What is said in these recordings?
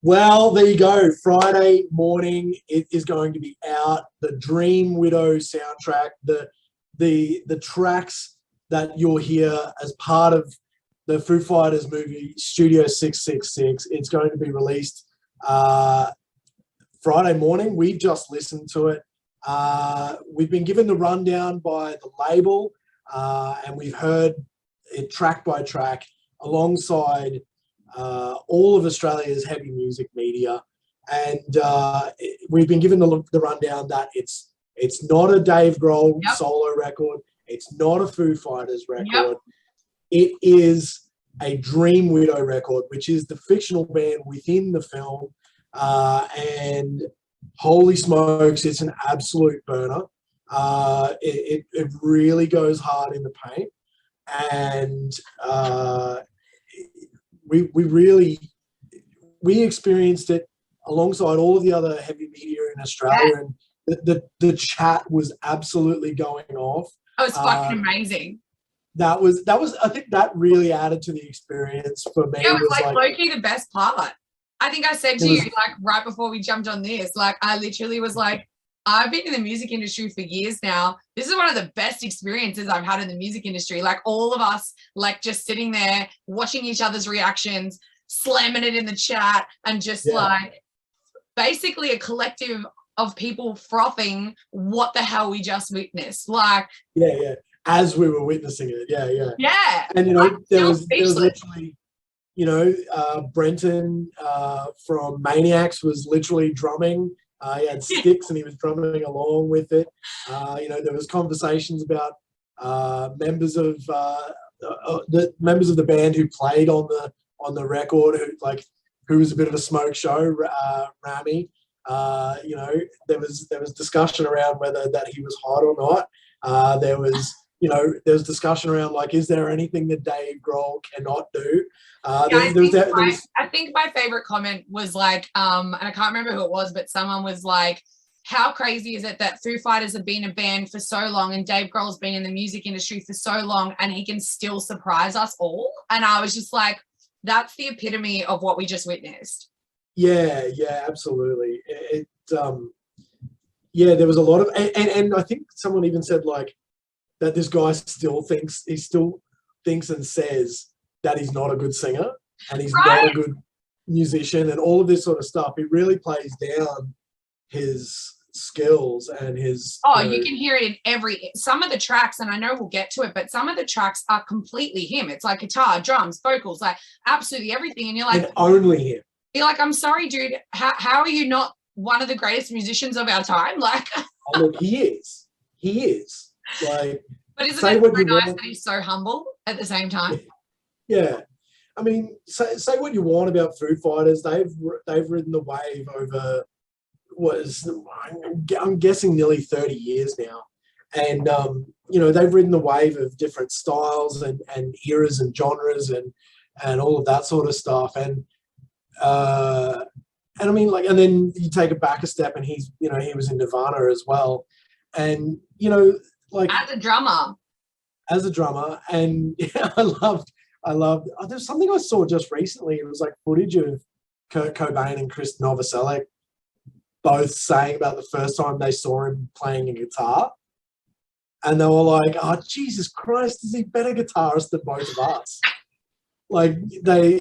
Well, there you go. Friday morning, it is going to be out. The Dream Widow soundtrack, the tracks that you'll hear as part of the Foo Fighters movie Studio 666. It's going to be released Friday morning. We've just listened to it. We've been given the rundown by the label, and we've heard it track by track alongside all of Australia's heavy music media. And we've been given the rundown that it's not a Dave Grohl solo record. It's not a Foo Fighters record. Yep. It is a Dream Widow record, which is the fictional band within the film. And holy smokes, it's an absolute burner. It really goes hard in the paint. And we experienced it alongside all of the other heavy media in Australia, and the chat was absolutely going off. It was fucking amazing. That was I think that really added to the experience for me. Yeah, it was like low-key the best part. I think I said to you, like, right before we jumped on this, like, I literally was like, I've been in the music industry for years now. This is one of the best experiences I've had in the music industry. Like, all of us, like, just sitting there, watching each other's reactions, slamming it in the chat, and just like, basically a collective of people frothing what the hell we just witnessed. Like, as we were witnessing it. Yeah. And, you know, there was literally, you know, Brenton from Maniacs was literally drumming. He had sticks and he was drumming along with it. You know, there was conversations about members of the band who played on the record, who was a bit of a smoke show. Rami, you know, there was discussion around whether that he was hot or not. There was discussion around, like, is there anything that Dave Grohl cannot do? I think my favorite comment was like, and I can't remember who it was, but someone was like, how crazy is it that Foo Fighters have been a band for so long and Dave Grohl's been in the music industry for so long and he can still surprise us all? And I was just like, that's the epitome of what we just witnessed. Yeah, absolutely. There was a lot of, and I think someone even said, like, that this guy still thinks and says that he's not a good singer and he's not a good musician and all of this sort of stuff. He really plays down his skills and his... you can hear it in some of the tracks, and I know we'll get to it, but some of the tracks are completely him. It's like guitar, drums, vocals, like absolutely everything. And you're like... And only him. You're like, I'm sorry, dude. How are you not one of the greatest musicians of our time? Like... Oh, look, he is. Like... But isn't it so nice that he's so humble at the same time? Yeah. I mean, say what you want about Foo Fighters. They've ridden the wave over, I'm guessing, nearly 30 years now. And, you know, they've ridden the wave of different styles and eras and genres and all of that sort of stuff. And I mean, like, and then you take it back a step and he was in Nirvana as well. And, you know, like, as a drummer, and I loved. There's something I saw just recently. It was like footage of Kurt Cobain and Chris Novoselic both saying about the first time they saw him playing a guitar, and they were like, "Oh, Jesus Christ, is he better guitarist than both of us?" Like they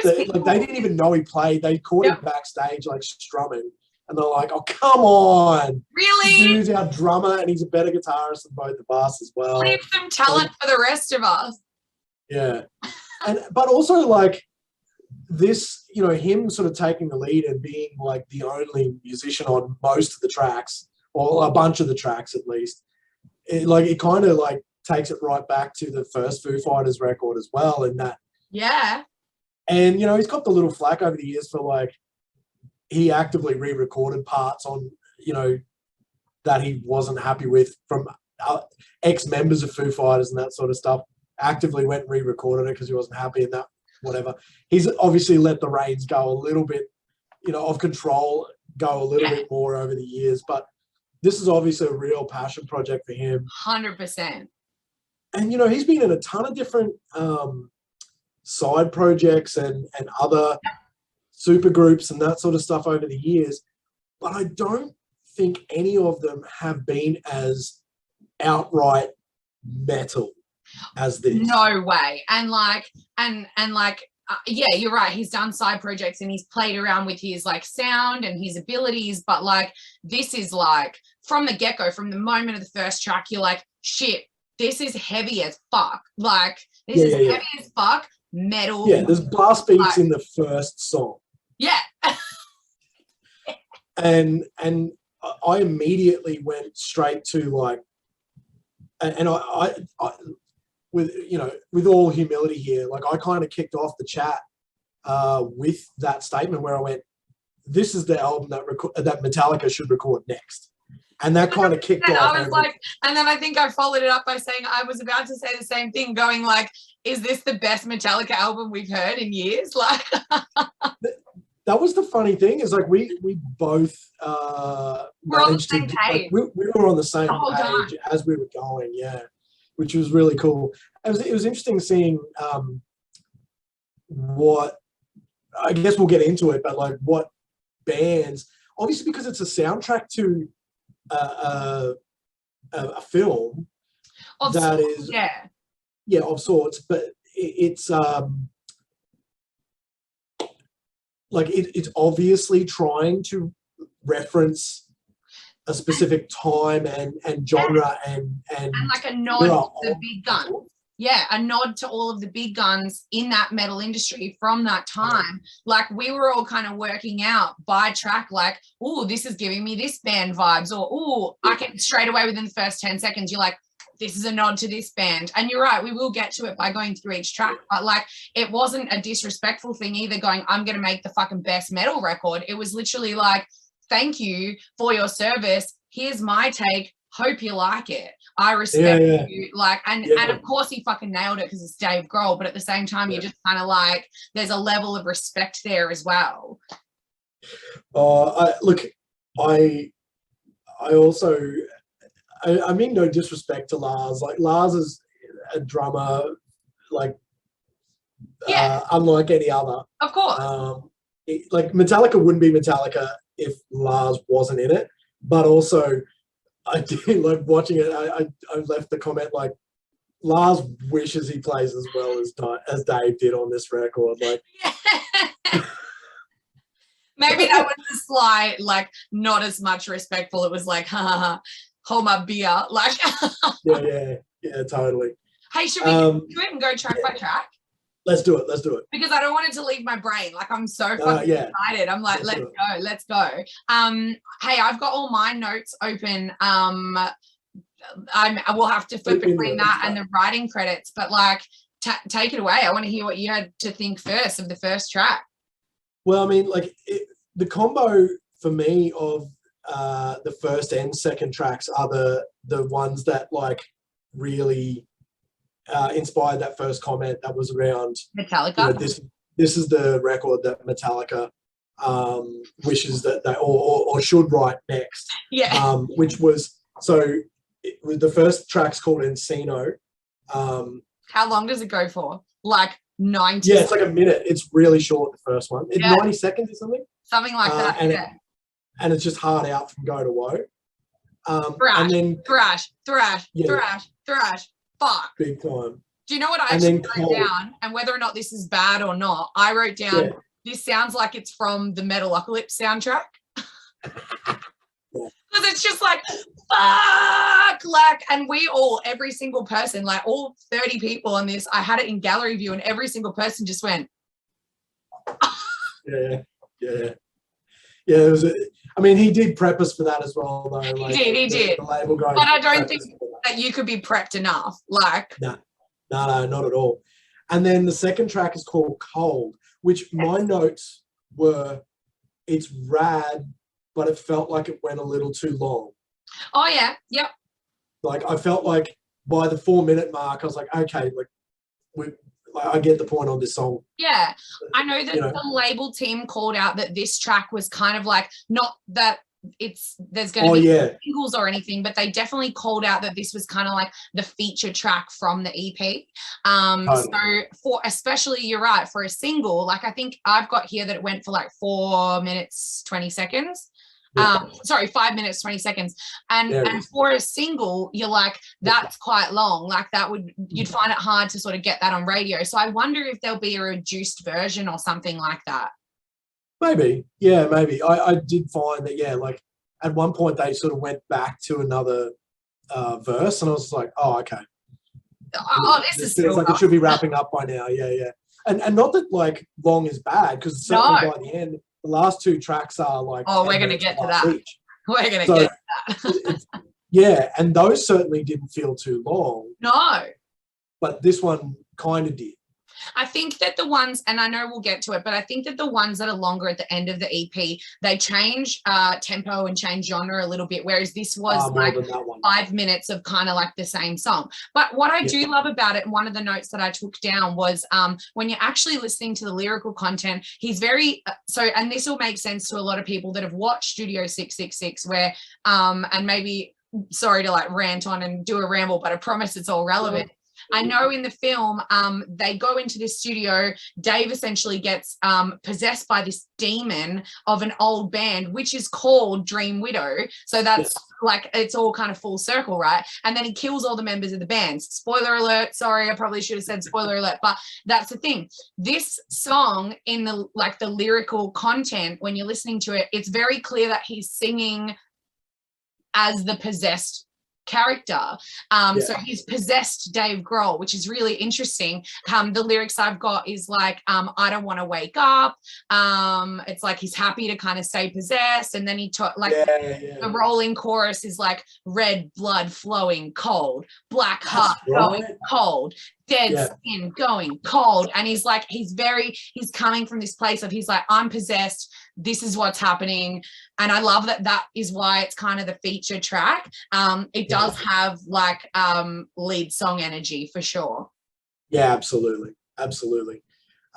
didn't even know he played. They caught him backstage, like, strumming. And they're like, "Oh, come on. Really? This dude's our drummer and he's a better guitarist than both of us as well." Leave some talent for the rest of us. Yeah. But also, like, this, you know, him sort of taking the lead and being, like, the only musician on most of the tracks, or a bunch of the tracks at least, it kind of, like, takes it right back to the first Foo Fighters record as well, in that. Yeah. And, you know, he's got the little flack over the years for, like, he actively re-recorded parts on, you know, that he wasn't happy with from ex-members of Foo Fighters and that sort of stuff. Actively went and re-recorded it because he wasn't happy and that, whatever. He's obviously let the reins go a little bit, you know, of control, go a little bit more over the years. But this is obviously a real passion project for him. 100%. And, you know, he's been in a ton of different side projects and other super groups and that sort of stuff over the years, but I don't think any of them have been as outright metal as this. No way. And yeah, you're right. He's done side projects and he's played around with his like sound and his abilities, but like this is like from the get-go, from the moment of the first track, you're like, shit, this is heavy as fuck. Like this is heavy as fuck metal. Yeah, there's blast beats in the first song. Yeah. and I immediately went straight to like, and I with, you know, with all humility here, like I kind of kicked off the chat with that statement where I went, this is the album that Metallica should record next. And that kind of kicked off. I was like, and then I think I followed it up by saying I was about to say the same thing, going like, is this the best Metallica album we've heard in years? Like that was the funny thing, is like we both we're on the same page. Like, we were on the same page as we were going, which was really cool. It was interesting seeing what, I guess we'll get into it, but like what bands, obviously because it's a soundtrack to a film of that sorts, is of sorts, but it's like it's obviously trying to reference a specific time and genre and like a nod to the big guns. Yeah, a nod to all of the big guns in that metal industry from that time. Like we were all kind of working out by track, like, oh, this is giving me this band vibes, or oh, I can straight away within the first 10 seconds, you're like, this is a nod to this band. And you're right, we will get to it by going through each track. But like, it wasn't a disrespectful thing either, going, I'm going to make the fucking best metal record. It was literally like, thank you for your service. Here's my take. Hope you like it. I respect you. Like, and of course he fucking nailed it because it's Dave Grohl, but at the same time, you're just kind of like, there's a level of respect there as well. I also, I mean, no disrespect to Lars. Like Lars is a drummer, like unlike any other. Of course. Like Metallica wouldn't be Metallica if Lars wasn't in it. But also, I did like watching it. I left the comment like, Lars wishes he plays as well as Dave did on this record. Like. Maybe that was a slight, like, not as much respectful. It was like, hold my beer. Like, yeah, totally. Hey, should we do it and go track by track? Let's do it. Because I don't want it to leave my brain. Like, I'm so fucking excited. I'm like, let's go. Hey, I've got all my notes open. I will have to flip between that and the writing credits, but like, take it away. I want to hear what you had to think first of the first track. Well, I mean, like the combo for me of the first and second tracks are the ones that like really inspired that first comment that was around Metallica. You know, this is the record that Metallica wishes that they or should write next. Yeah. Which was the first track's called Encino. How long does it go for? Like 90. Yeah, it's like a minute. It's really short, the first one. It's 90 seconds or something. Something like that. And it's just hard out from go to woe. Thrash, and then thrash, fuck. Big time. Do you know what I actually wrote down? And whether or not this is bad or not, I wrote down, this sounds like it's from the Metalocalypse soundtrack. Because it's just like, fuck, like, and we all, every single person, like all 30 people on this, I had it in gallery view and every single person just went. Yeah. It was. I mean, he did prep us for that as well, though. Like, he did. The label guy, but I don't think that you could be prepped enough. Like, no, not at all. And then the second track is called Cold, which my notes were, it's rad, but it felt like it went a little too long. Oh yeah, yep. Like I felt like by the 4-minute mark, I was like, okay, like I get the point on this song. Yeah, I know that the label team called out that this track was kind of like, not that there's going to be yeah. singles or anything, but they definitely called out that this was kind of like the feature track from the EP. So for, especially, you're right, for a single, like I think I've got here that it went for like 4 minutes 20 seconds. Sorry, 5 minutes 20 seconds, and for a single, you're like, that's quite long. Like that you'd find it hard to sort of get that on radio. So I wonder if there'll be a reduced version or something like that. Maybe, yeah, maybe. I did find that, yeah, like at one point they sort of went back to another verse, and I was like, oh, okay. Oh, this is feels like it should be wrapping up by now. Yeah. And not that like long is bad, because certainly by the end, the last two tracks are like, oh, we're going to get to that. Each. We're going to get to that. Yeah, and those certainly didn't feel too long. No. But this one kind of did. I think that the ones, and I know we'll get to it, but I think that the ones that are longer at the end of the EP, they change tempo and change genre a little bit, whereas this was like 5 minutes of kind of like the same song. But what I do love about it, and one of the notes that I took down was when you're actually listening to the lyrical content, he's very, and this will make sense to a lot of people that have watched Studio 666, where, and maybe, sorry to like rant on and do a ramble, but I promise it's all relevant. I know in the film, they go into this studio. Dave essentially gets possessed by this demon of an old band, which is called Dream Widow. So that's like, it's all kind of full circle, right? And then he kills all the members of the band. Spoiler alert. Sorry, I probably should have said spoiler alert, but that's the thing. This song, in the like the lyrical content, when you're listening to it, it's very clear that he's singing as the possessed character. So he's possessed Dave Grohl, which is really interesting. The lyrics I've got is like, I don't want to wake up. It's like he's happy to kind of stay possessed. And then he the rolling chorus is like, red blood flowing cold, black heart going cold, dead skin going cold. And he's like, he's coming from this place of, he's like, I'm possessed, this is what's happening. And I love that is why it's kind of the feature track. It does have like lead song energy for sure. Yeah, absolutely.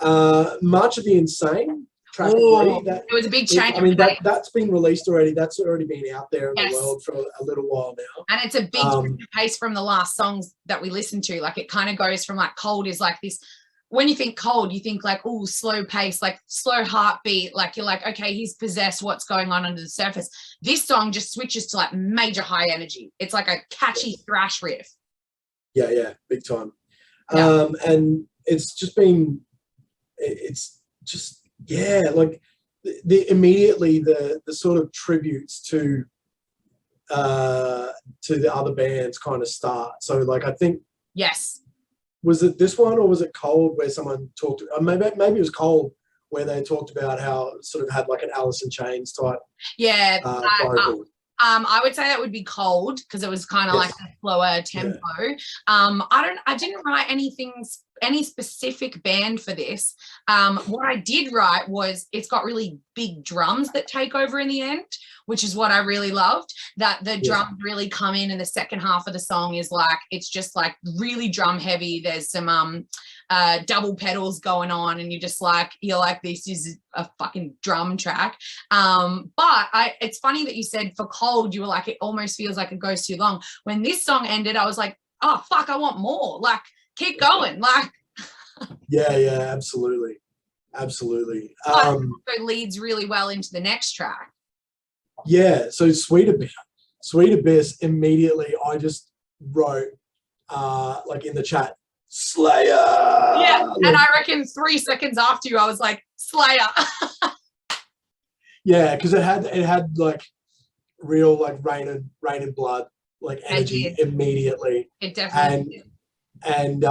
March of the Insane, track 3. It was a big change. I mean, that's been released already. That's already been out there in the world for a little while now. And it's a big pace from the last songs that we listened to. Like it kind of goes from like Cold is like this. When you think Cold, you think like, oh, slow pace, like slow heartbeat. Like you're like, okay, he's possessed. What's going on under the surface? This song just switches to like major high energy. It's like a catchy thrash riff. Yeah, big time. And it's just been, like immediately the sort of tributes to the other bands kind of start. So like I think was it this one or was it Cold where someone talked? Maybe it was Cold where they talked about how it sort of had like an Alice in Chains type. Vocal. I would say that would be Cold because it was kind of like a slower tempo. I didn't write any specific band for this. What I did write was it's got really big drums that take over in the end, which is what I really loved, that the drums really come in the second half of the song is like, it's just like really drum heavy. There's some double pedals going on and you're like, this is a fucking drum track. But it's funny that you said for Cold, you were like, it almost feels like it goes too long. When this song ended, I was like, oh, fuck, I want more. Like, keep going. Like, absolutely. So leads really well into the next track. So Sweet Abyss, immediately I just wrote like in the chat, Slayer. Yeah, and I reckon 3 seconds after you, I was like, Slayer. Yeah, because it had like real like rain and blood like energy immediately. It definitely did. And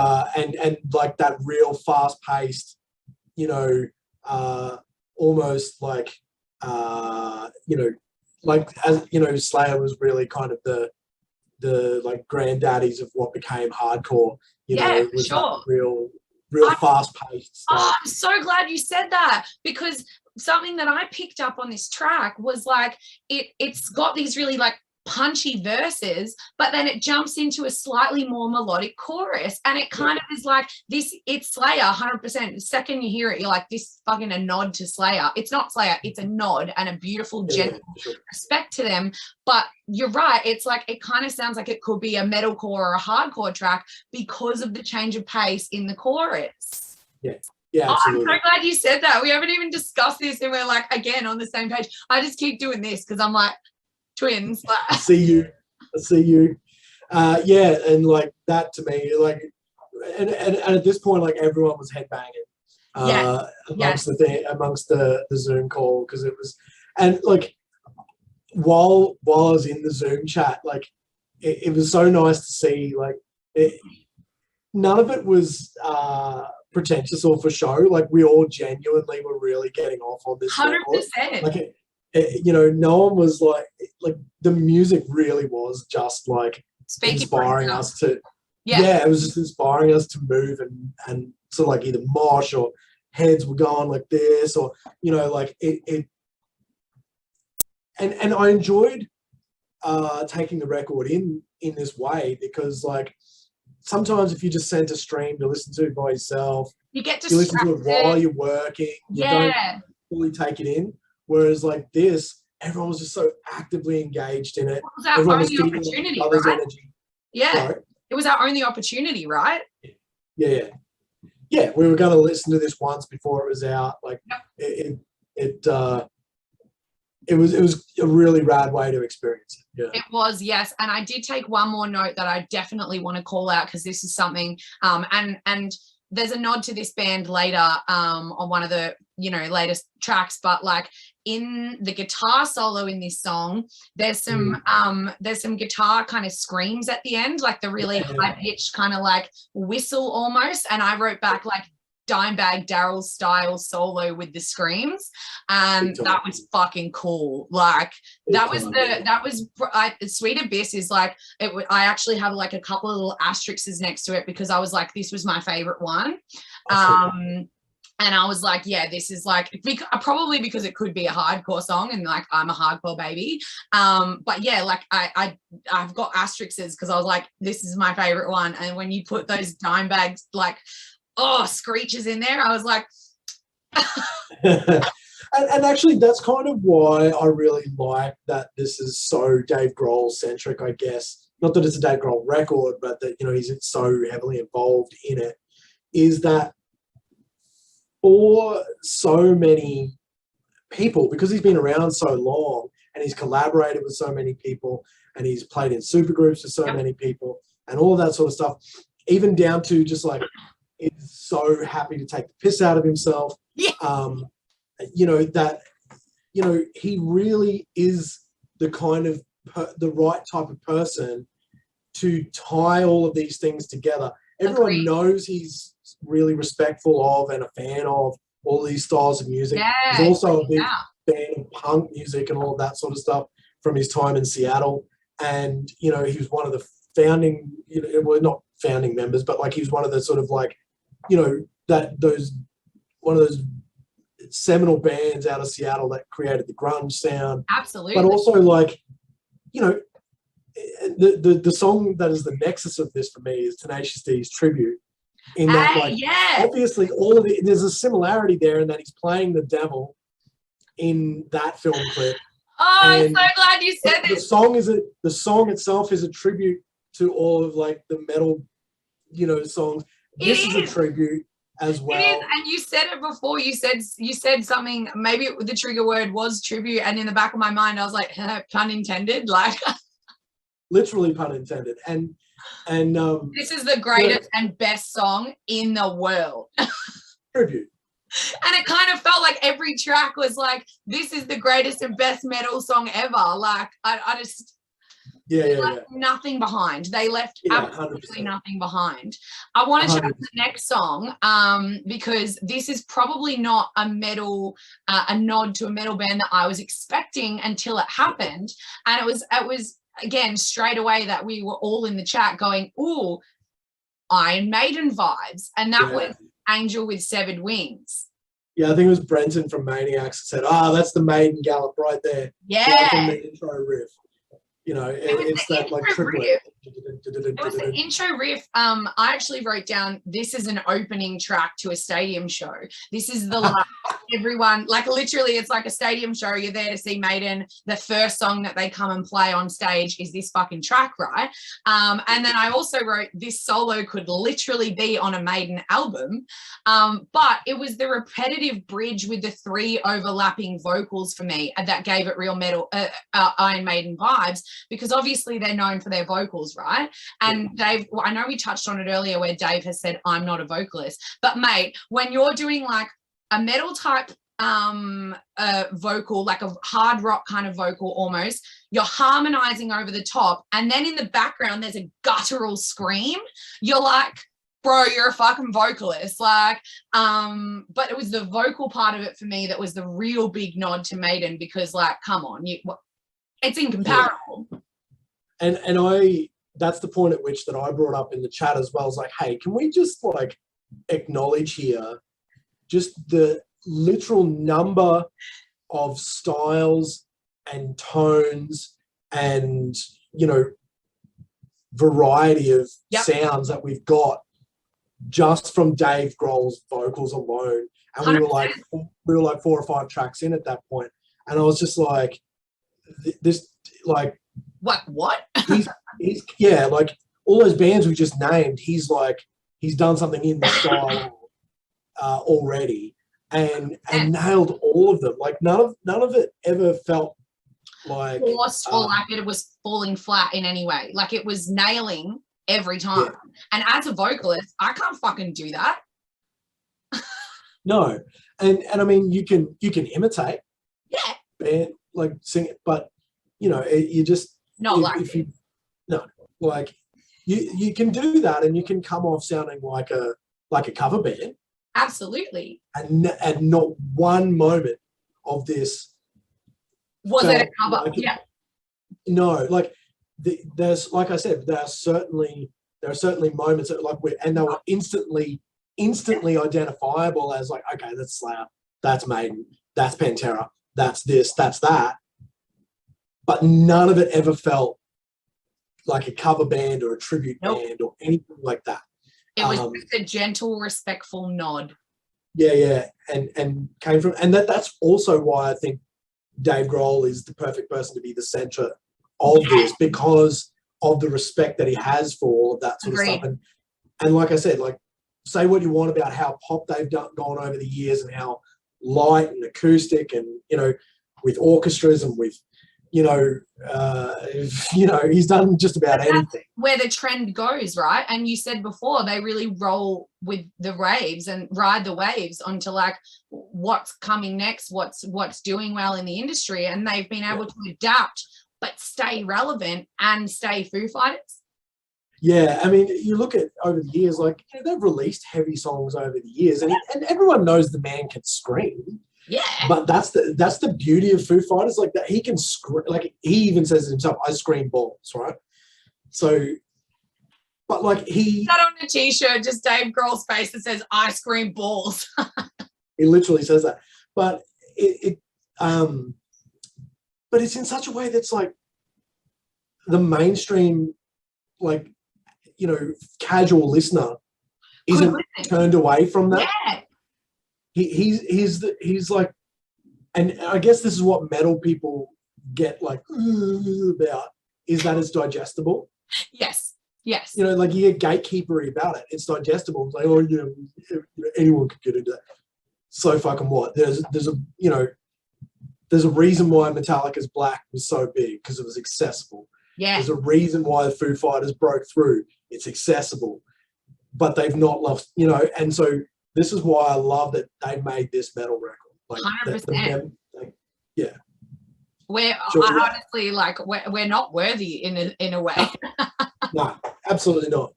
like that real fast paced, almost like like as Slayer was really kind of the like granddaddies of what became hardcore. It was sure. Real fast paced stuff. Oh, I'm so glad you said that because something that I picked up on this track was like it's got these really like punchy verses, but then it jumps into a slightly more melodic chorus, and it kind of is like this. It's Slayer 100%. The second you hear it, you're like, this fucking a nod to Slayer. It's not Slayer, it's a nod and a beautiful gentle respect to them. But you're right, it's like it kind of sounds like it could be a metalcore or a hardcore track because of the change of pace in the chorus. Yeah, absolutely. I'm so glad you said that. We haven't even discussed this, and we're like, again, on the same page. I just keep doing this because I'm like, twins. I see you. Yeah, and like that to me, like, and at this point, like everyone was headbanging amongst the Zoom call, because it was, and like while I was in the Zoom chat, like it was so nice to see, like none of it was pretentious or for show. Like we all genuinely were really getting off on this 100%. record. Like you know, no one was like the music really was just like inspiring us to it was just inspiring us to move and sort of like either mosh or heads were going like this, or you know, like it and I enjoyed taking the record in this way, because like sometimes if you just sent a stream to listen to by yourself, you get you listen to it while you're working, you don't fully take it in. Whereas like this, everyone was just so actively engaged in it. It was our only opportunity, right? Energy. Yeah. Sorry? It was our only opportunity, right? Yeah. We were going to listen to this once before it was out. Like it was a really rad way to experience it. Yeah. It was, yes. And I did take one more note that I definitely want to call out, because this is something, and there's a nod to this band later on one of the, you know, latest tracks, but like in the guitar solo in this song, there's some guitar kind of screams at the end, like the really high pitched kind of like whistle almost. And I wrote back like Dimebag Daryl style solo with the screams, and that was fucking cool. Like that was Sweet Abyss is like I actually have like a couple of little asterisks next to it, because I was like, this was my favorite one. And I was like, yeah, this is like, probably because it could be a hardcore song, and like I'm a hardcore baby. But yeah, like I've got asterisks because I was like, this is my favorite one. And when you put those Dimebags like screeches in there, I was like and actually that's kind of why I really like that this is so Dave Grohl centric, I guess. Not that it's a Dave Grohl record, but that, you know, he's so heavily involved in it, is that for so many people, because he's been around so long and he's collaborated with so many people and he's played in supergroups with so many people and all of that sort of stuff, even down to just like is so happy to take the piss out of himself. You know, that, you know, he really is the kind of the right type of person to tie all of these things together. Everyone knows he's really respectful of and a fan of all these styles of music. He's also a big fan of punk music and all of that sort of stuff from his time in Seattle. And, you know, he was one of the founding, you know, well, not founding members, but like he was one of the sort of like, you know, one of those seminal bands out of Seattle that created the grunge sound. Absolutely. But also like, you know, the song that is the nexus of this for me is Tenacious D's Tribute. In that, like, obviously there's a similarity there in that he's playing the devil in that film clip. Oh, I'm so glad you said this. The song itself is a tribute to all of like the metal, you know, songs. This is a tribute as well. It is, and you said it before. You said something. Maybe the trigger word was tribute, and in the back of my mind, I was like, pun intended, like. Literally pun intended, and this is the greatest and best song in the world. Tribute. And it kind of felt like every track was like, this is the greatest and best metal song ever. Like I just left nothing behind. They left absolutely 100%. Nothing behind. I want to chat about the next song because this is probably not a metal, a nod to a metal band that I was expecting until it happened. And it was again straight away that we were all in the chat going, ooh, Iron Maiden vibes. And that was Angel with Severed Wings. Yeah, I think it was Brenton from Maniacs that said, that's the Maiden gallop right there. Yeah. From the intro riff. You know, It was it's the that like intro triplet. riff. It was the intro riff. I actually wrote down, this is an opening track to a stadium show. This is the everyone, like literally, it's like a stadium show. You're there to see Maiden. The first song that they come and play on stage is this fucking track, right? And then I also wrote, this solo could literally be on a Maiden album. But it was the repetitive bridge with the 3 overlapping vocals for me that gave it real metal, Iron Maiden vibes, because obviously they're known for their vocals, right? And Dave, well, I know we touched on it earlier where Dave has said, I'm not a vocalist, but mate, when you're doing like a metal type vocal, like a hard rock kind of vocal almost, you're harmonizing over the top, and then in the background there's a guttural scream, you're like, bro, you're a fucking vocalist. Like, but it was the vocal part of it for me that was the real big nod to Maiden, because like, come on, it's incomparable. And I, that's the point at which that I brought up in the chat as well. Is like, hey, can we just like acknowledge here just the literal number of styles and tones and, you know, variety of sounds that we've got just from Dave Grohl's vocals alone. And 100%. we were like 4 or 5 tracks in at that point, and I was just like, this, like, what? he's yeah, like all those bands we just named, he's done something in the style already, and nailed all of them. Like none of it ever felt like forced or like it was falling flat in any way. Like it was nailing every time. Yeah. And as a vocalist, I can't fucking do that. No, and I mean you can imitate, band, like sing it, but you know you just not like if you no, like you can do that, and you can come off sounding like a cover band. Absolutely. And not one moment of this was it a cover. Like no, like there's, like I said, there are certainly moments that, like, and they were instantly identifiable as like, okay, that's Slayer, that's Maiden, that's Pantera, that's this, that's that. But none of it ever felt like a cover band or a tribute band or anything like that. It was just a gentle, respectful nod. Yeah, and came from, and that's also why I think Dave Grohl is the perfect person to be the center of this, because of the respect that he has for all of that sort of stuff. And like I said, like, say what you want about how pop they've gone over the years and how light and acoustic and, you know, with orchestras and with, you know, he's done just about anything. Where the trend goes, right? And you said before, they really roll with the raves and ride the waves onto like what's coming next, what's doing well in the industry, and they've been able to adapt but stay relevant and stay Foo Fighters. Yeah, I mean, you look at over the years, like, you know, they've released heavy songs over the years, and everyone knows the man can scream. Yeah, but that's the beauty of Foo Fighters, like that he can scream. Like he even says it himself, "I scream balls," right? So, but like he got on a t-shirt, just Dave Grohl's face that says "I scream balls." He literally says that, but but it's in such a way that's like the mainstream, like, you know, casual listener isn't turned away from that. Yeah. He's like, and I guess this is what metal people get like about, is that it's digestible. Yes. You know, like you get gatekeepery about it. It's digestible. It's like, oh yeah, anyone could get into that. So fucking what? There's a, you know, there's a reason why Metallica's Black was so big, because it was accessible. Yeah. There's a reason why the Foo Fighters broke through. It's accessible, but they've not lost, you know, and so this is why I love that they made this metal record. Like 100%. Yeah. We're honestly like we're not worthy in a way. No, absolutely not.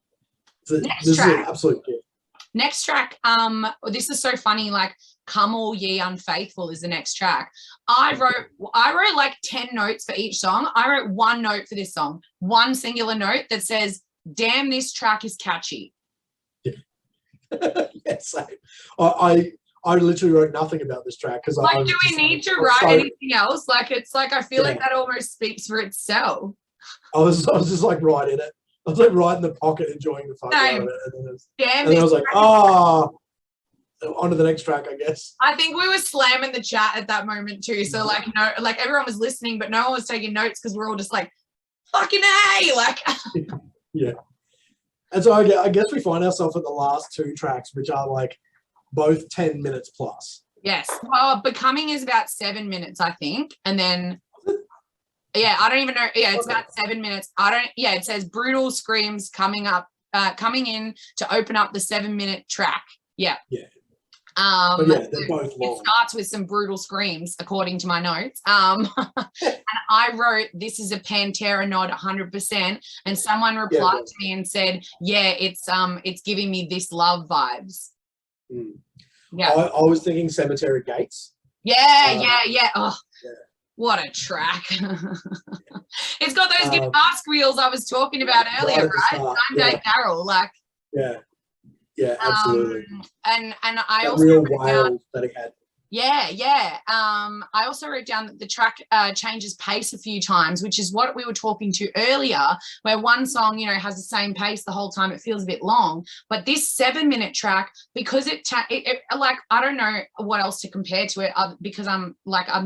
Next track. Absolutely. Next track. This is so funny. Like, "Come All Ye Unfaithful" is the next track. I wrote like 10 notes for each song. I wrote one note for this song, one singular note that says, "Damn, this track is catchy." Yes, I literally wrote nothing about this track because like, do we need to write anything else? Like, it's like I feel like that almost speaks for itself. I was just like right in it. I was like right in the pocket, enjoying the fuck out of it. And then I was like, on to the next track, I guess. I think we were slamming the chat at that moment too. So like, no, like everyone was listening, but no one was taking notes because we're all just like, fucking A, like. Yeah. And so I guess we find ourselves at the last two tracks, which are like both 10 minutes plus. Yes. Well, Becoming is about 7 minutes, I think. And then, yeah, I don't even know. Yeah, it's about 7 minutes. It says brutal screams coming in to open up the 7 minute track. Yeah. Yeah. They're both long. It starts with some brutal screams, according to my notes. And I wrote, "This is a Pantera nod, 100%." And someone replied to me and said, "Yeah, it's giving me This Love vibes." Mm. Yeah, I was thinking Cemetery Gates. Yeah. Oh, yeah. What a track! It's got those guitar squeals I was talking about earlier, right? I'm Dave Grohl, like. Yeah, absolutely. And I that also real wail that it had. Yeah. I also wrote down that the track changes pace a few times, which is what we were talking to earlier, where one song, has the same pace the whole time. It feels a bit long. But this 7 minute track, because it like, I don't know what else to compare to it because I'm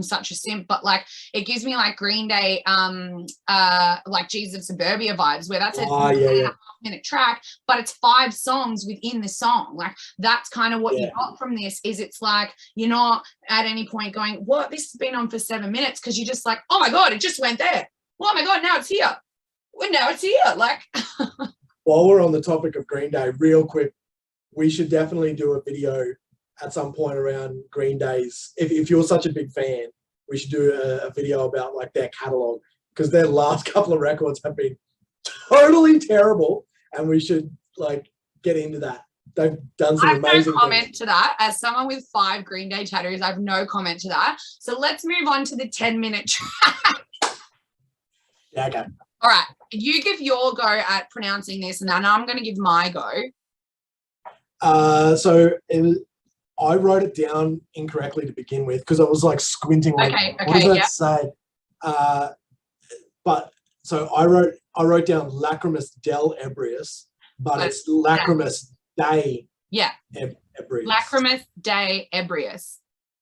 such a simp, but like it gives me like Green Day, like Jesus of Suburbia vibes, where that's a 2.5 minute track, but it's 5 songs within the song. Like that's kind of what you got from this. Is it's like you're not at any point going, what, this has been on for 7 minutes, because you're just like, oh my god, it just went there, oh my god, now it's here, like. While we're on the topic of Green Day, real quick, we should definitely do a video at some point around Green Day's, if you're such a big fan, we should do a video about like their catalog, because their last couple of records have been totally terrible, and we should like get into that. They've done some amazing things. I have no comment to that. As someone with 5 Green Day tattoos, I have no comment to that. So let's move on to the 10 minute track. Yeah, okay. All right. You give your go at pronouncing this, and then I'm going to give my go. I wrote it down incorrectly to begin with because I was like squinting. Like, what does that say? But so I wrote down Lacrimus del Ebrius, but it's Lacrimus Day. Yeah. Ebrius. Lacrimus Day Ebrius.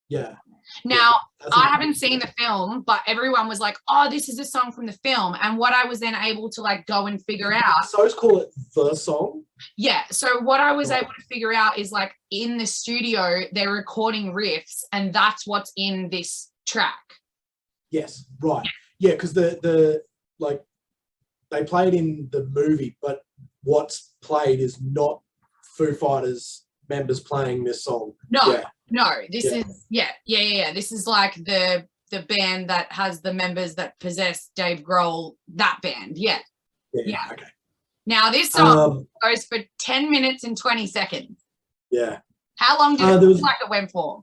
Yeah. Now, I haven't seen the film, but everyone was like, oh, this is a song from the film. And what I was then able to like go and figure out. So it's called the song? Yeah. So what I was able to figure out is like in the studio, they're recording riffs, and that's what's in this track. Yes. Right. Yeah. Because the like they played in the movie, but what's played is not Foo Fighters members playing this song. This is this is like the band that has the members that possess Dave Grohl, that band. Yeah. Okay. Now this song goes for 10 minutes and 20 seconds. Yeah. How long did it feel like it went for?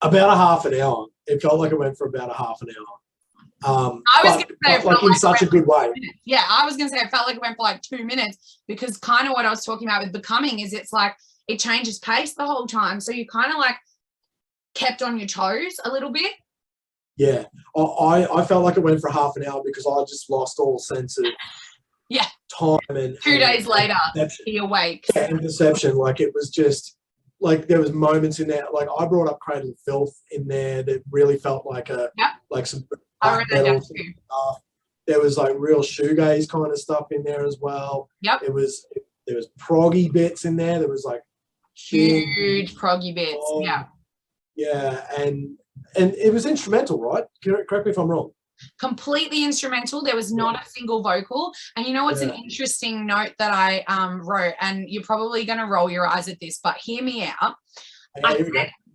About a half an hour. It felt like it went for about a half an hour. I was going to say, like in such a good way. Yeah, I was going to say it felt like it went for like 2 minutes, because kind of what I was talking about with Becoming is it's like it changes pace the whole time, so you kind of like kept on your toes a little bit. Yeah, I felt like it went for half an hour because I just lost all sense of time and 2 days later he awakes. And perception. Like it was just like there was moments in there. Like I brought up Cradle of Filth in there that really felt like some. I read that down too. There was like real shoegaze kind of stuff in there as well. Yep. There was proggy bits in there. There was like huge proggy bits. Yeah, and it was instrumental, right? Correct me if I'm wrong. Completely instrumental. There was not a single vocal. And you know what's an interesting note that I wrote, and you're probably going to roll your eyes at this, but hear me out.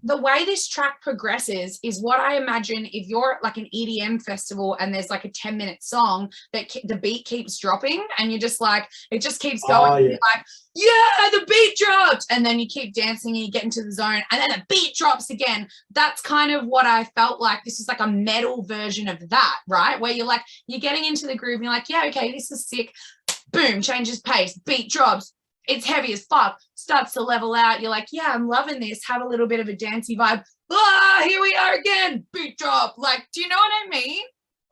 The way this track progresses is what I imagine if you're at like an EDM festival and there's like a 10-minute song that the beat keeps dropping, and you're just like, it just keeps going. You're like, yeah, the beat drops. And then you keep dancing and you get into the zone, and then the beat drops again. That's kind of what I felt like. This is like a metal version of that, right? Where you're like, you're getting into the groove and you're like, yeah, okay, this is sick. Boom, changes pace, beat drops. It's heavy as fuck, starts to level out. You're like, yeah, I'm loving this. Have a little bit of a dancey vibe. Here we are again. Beat drop. Like, do you know what I mean?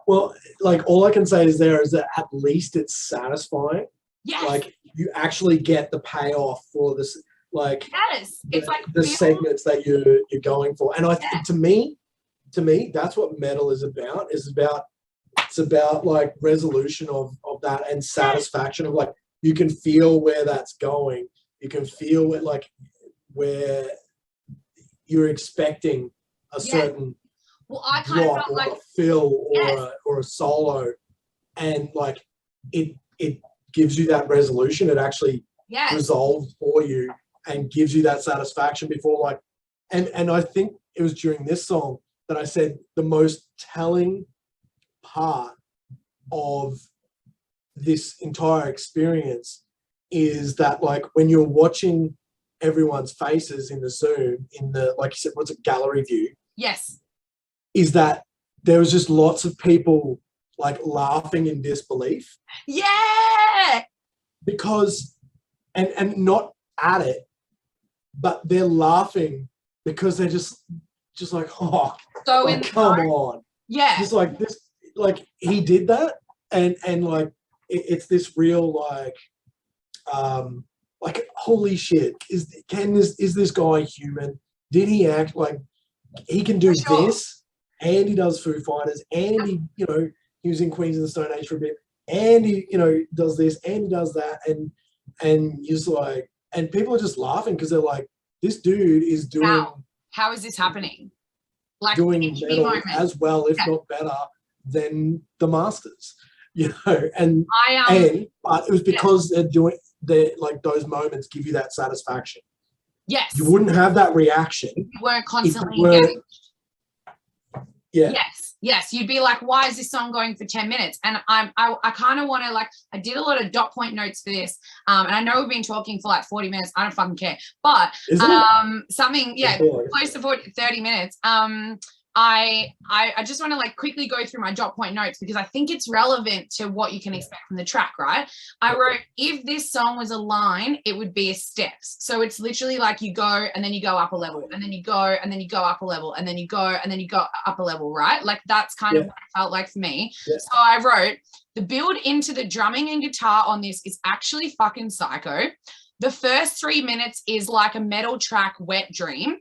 Well, like all I can say is that at least it's satisfying. Yes. Like you actually get the payoff for this, like yes, it's like the segments that you're going for. And to me, that's what metal is about. It's about like resolution of that and satisfaction of like you can feel where that's going. You can feel it like where you're expecting a certain I kind of drop felt or like a fill or a solo, and like it gives you that resolution. It actually resolves for you and gives you that satisfaction before like, and I think it was during this song that I said the most telling part of this entire experience is that like when you're watching everyone's faces in the Zoom, in the, like you said, what's a gallery view? Yes. Is that there was just lots of people like laughing in disbelief. Yeah. Because, and not at it, but they're laughing because they're just like, oh, so like, come on. Yeah. Just like this, like he did that. And like, it's this real like holy shit, is this guy human? Did he act like he can do this? And he does Foo Fighters, and he, you know, he was in Queens of the Stone Age for a bit, and he, you know, does this and he does that, and he's like, and people are just laughing because they're like, this dude is doing how is this happening? Like doing metal as well, if not better, than the masters, you know, and but it was because they're like those moments give you that satisfaction. Yes. You wouldn't have that reaction. You weren't constantly engaged. Yeah. Yes. You'd be like, why is this song going for 10 minutes? And I kind of want to, like, I did a lot of dot point notes for this. And I know we've been talking for like 40 minutes. I don't fucking care. But something, close to 30 minutes. I just want to like quickly go through my dot point notes because I think it's relevant to what you can expect from the track, right? I wrote, if this song was a line, it would be a steps. So it's literally like you go and then you go up a level and then you go and then you go up a level and then you go and then you go up a level, right? Like that's kind of what it felt like for me. Yeah. So I wrote, the build into the drumming and guitar on this is actually fucking psycho. The first 3 minutes is like a metal track, Wet Dream.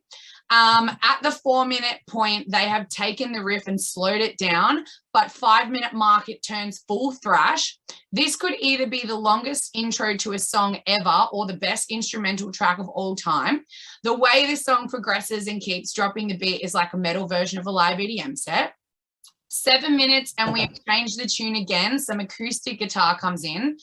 At the 4-minute point, they have taken the riff and slowed it down, but 5-minute mark, it turns full thrash. This could either be the longest intro to a song ever or the best instrumental track of all time. The way this song progresses and keeps dropping the beat is like a metal version of a live EDM set. 7 minutes and we have changed the tune again. Some acoustic guitar comes in.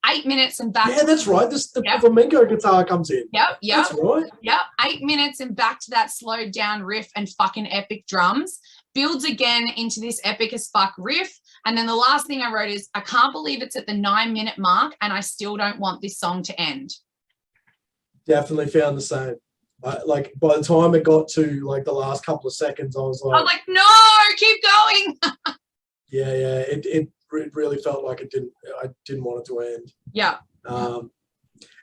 8 minutes and back. Yeah, that's right. The flamenco guitar comes in. Yep. That's right. Yep. 8 minutes and back to that slowed down riff and fucking epic drums. Builds again into this epic as fuck riff. And then the last thing I wrote is, I can't believe it's at the 9-minute mark and I still don't want this song to end. Definitely found the same. Like by the time it got to like the last couple of seconds, I was like, no, keep going. yeah. It really felt like I didn't want it to end. Yeah.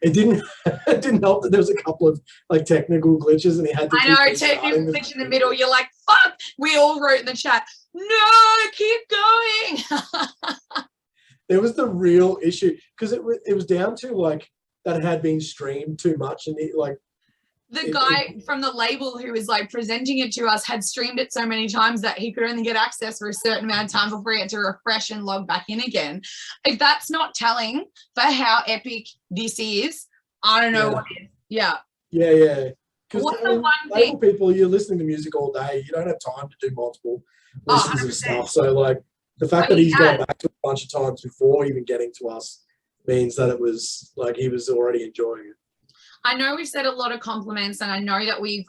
It didn't help that there was a couple of like technical glitches and he had to technical glitch in the middle. You're like, fuck. We all wrote in the chat, no, keep going. There was the real issue because it was down to like that it had been streamed too much and the guy from the label who was like presenting it to us had streamed it so many times that he could only get access for a certain amount of time before he had to refresh and log back in again. If that's not telling for how epic this is, I don't know what is. Yeah. Yeah. Because what's the one thing? People, you're listening to music all day. You don't have time to do multiple listens of stuff. So like the fact that he's gone back to a bunch of times before even getting to us means that it was like he was already enjoying it. I know we've said a lot of compliments and I know that we've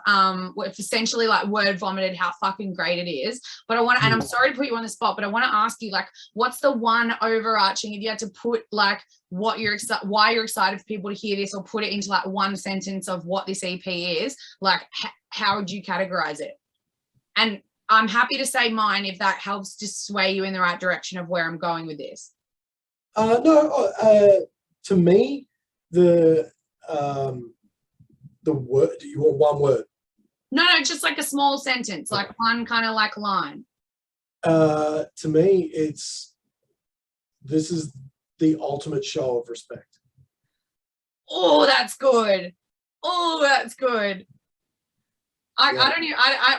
essentially like word vomited how fucking great it is, but I want to, and I'm sorry to put you on the spot, but I want to ask you, like, what's the one overarching, if you had to put like why you're excited for people to hear this or put it into like one sentence of what this EP is, like how would you categorize it? And I'm happy to say mine if that helps to sway you in the right direction of where I'm going with this. To me, the word, do you want one word? No, just like a small sentence, like one kind of like line. To me, this is the ultimate show of respect. Oh, that's good. Oh, that's good. I don't even,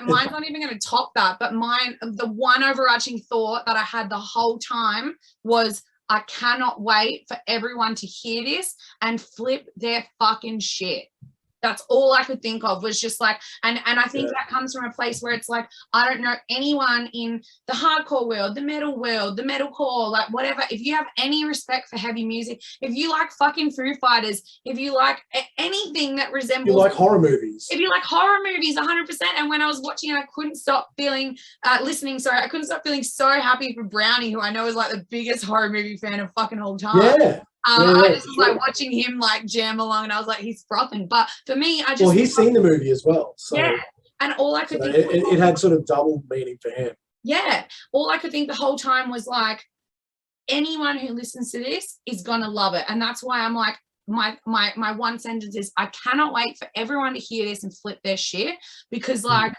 mine's not even going to top that, but the one overarching thought that I had the whole time was, I cannot wait for everyone to hear this and flip their fucking shit. That's all I could think of, was just like, and I think that comes from a place where it's like, I don't know anyone in the hardcore world, the metalcore, like whatever. If you have any respect for heavy music, if you like fucking Foo Fighters, if you like anything that resembles, you like horror movies, if you like horror movies, 100%. And when I was watching it, I couldn't stop feeling, I couldn't stop feeling so happy for Brownie, who I know is like the biggest horror movie fan of fucking all time. Yeah. I just was like watching him like jam along, and I was like, he's frothing. But for me, I just, well, he's seen the movie as well, so yeah. And all I could think, it had sort of double meaning for him. Yeah, all I could think the whole time was like, anyone who listens to this is gonna love it, and that's why I'm like, my one sentence is, I cannot wait for everyone to hear this and flip their shit, because like,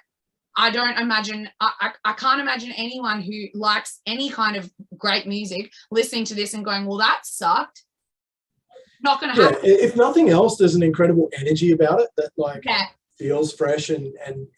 I don't imagine, I can't imagine anyone who likes any kind of great music listening to this and going, well, that sucked. Not going to happen. If nothing else, there's an incredible energy about it that like feels fresh and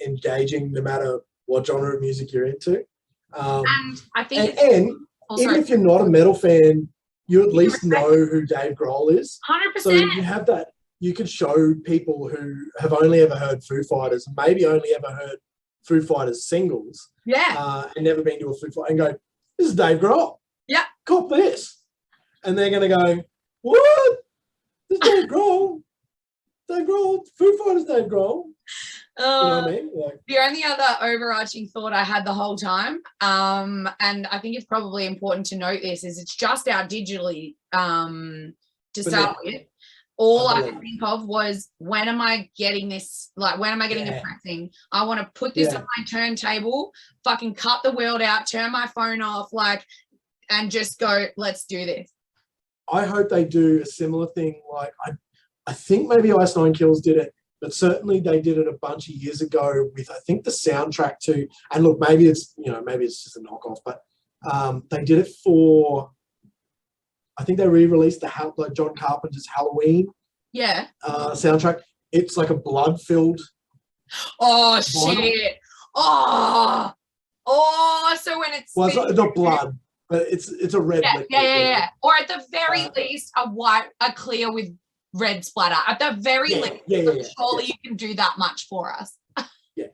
engaging, no matter what genre of music you're into. And I think, even if you're not a metal fan, you at least know who Dave Grohl is. 100%. So you have that. You can show people who have only ever heard Foo Fighters, maybe only ever heard Foo Fighters singles, and never been to a Foo Fighter, and go, "This is Dave Grohl. Yeah, cop this," and they're going to go, "What? This is Dave Grohl. Dave Grohl. Foo Fighters. Dave Grohl." You know what I mean? Like, the only other overarching thought I had the whole time, and I think it's probably important to note this, is it's just out digitally to start with. All I could think of was, when am I getting this? Like, when am I getting a pressing? I want to put this on my turntable, fucking cut the world out, turn my phone off, like, and just go, let's do this. I hope they do a similar thing. Like, I think maybe Ice Nine Kills did it, but certainly they did it a bunch of years ago with, I think, the soundtrack to, and look, maybe it's just a knockoff, but they did it for, I think they re-released like John Carpenter's Halloween soundtrack. It's like a blood-filled. Oh, shit. Oh, so when it's... Well, it's not blood, but it's a red liquid. Yeah. Or at the very least, a clear with red splatter. At the very least, surely you can do that much for us. Yeah.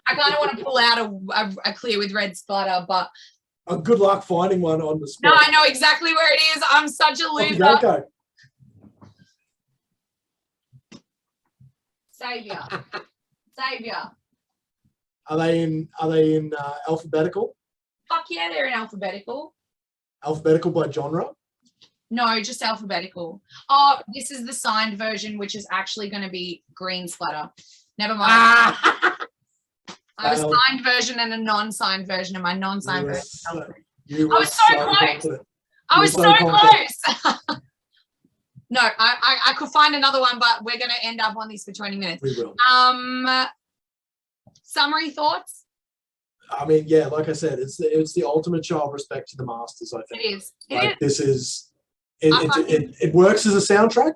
I kind of want to pull out a clear with red splatter, but... Good luck finding one on the spot. No, I know exactly where it is. I'm such a loser. Okay. Savior. Are they in alphabetical? Fuck yeah, they're in alphabetical. Alphabetical by genre? No, just alphabetical. Oh, this is the signed version, which is actually going to be green splatter. Never mind. I have a signed version and a non-signed version, and my non-signed version. I was so close. I was so close. No, I could find another one, but we're going to end up on this for 20 minutes. We will. Summary thoughts? I mean, yeah, like I said, it's the ultimate show of respect to the masters, I think. It is. This is, it works as a soundtrack.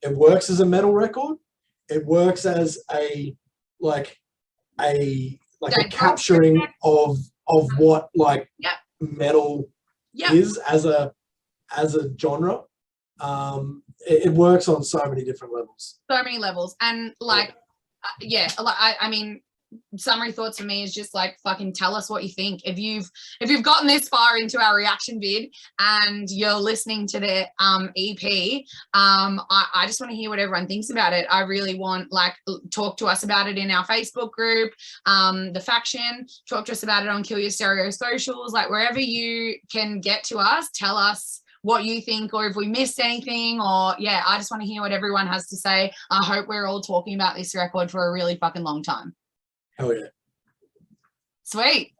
It works as a metal record. It works as a capturing of what metal is as a genre. It works on so many different levels. And I mean, summary thoughts for me is just like, fucking tell us what you think. If you've gotten this far into our reaction vid and you're listening to the EP, I just want to hear what everyone thinks about it. I really want, talk to us about it in our Facebook group, the faction, talk to us about it on Kill Your Stereo socials, wherever you can get to us, tell us what you think, or if we missed anything, or I just want to hear what everyone has to say. I hope we're all talking about this record for a really fucking long time. Hell yeah. Sweet.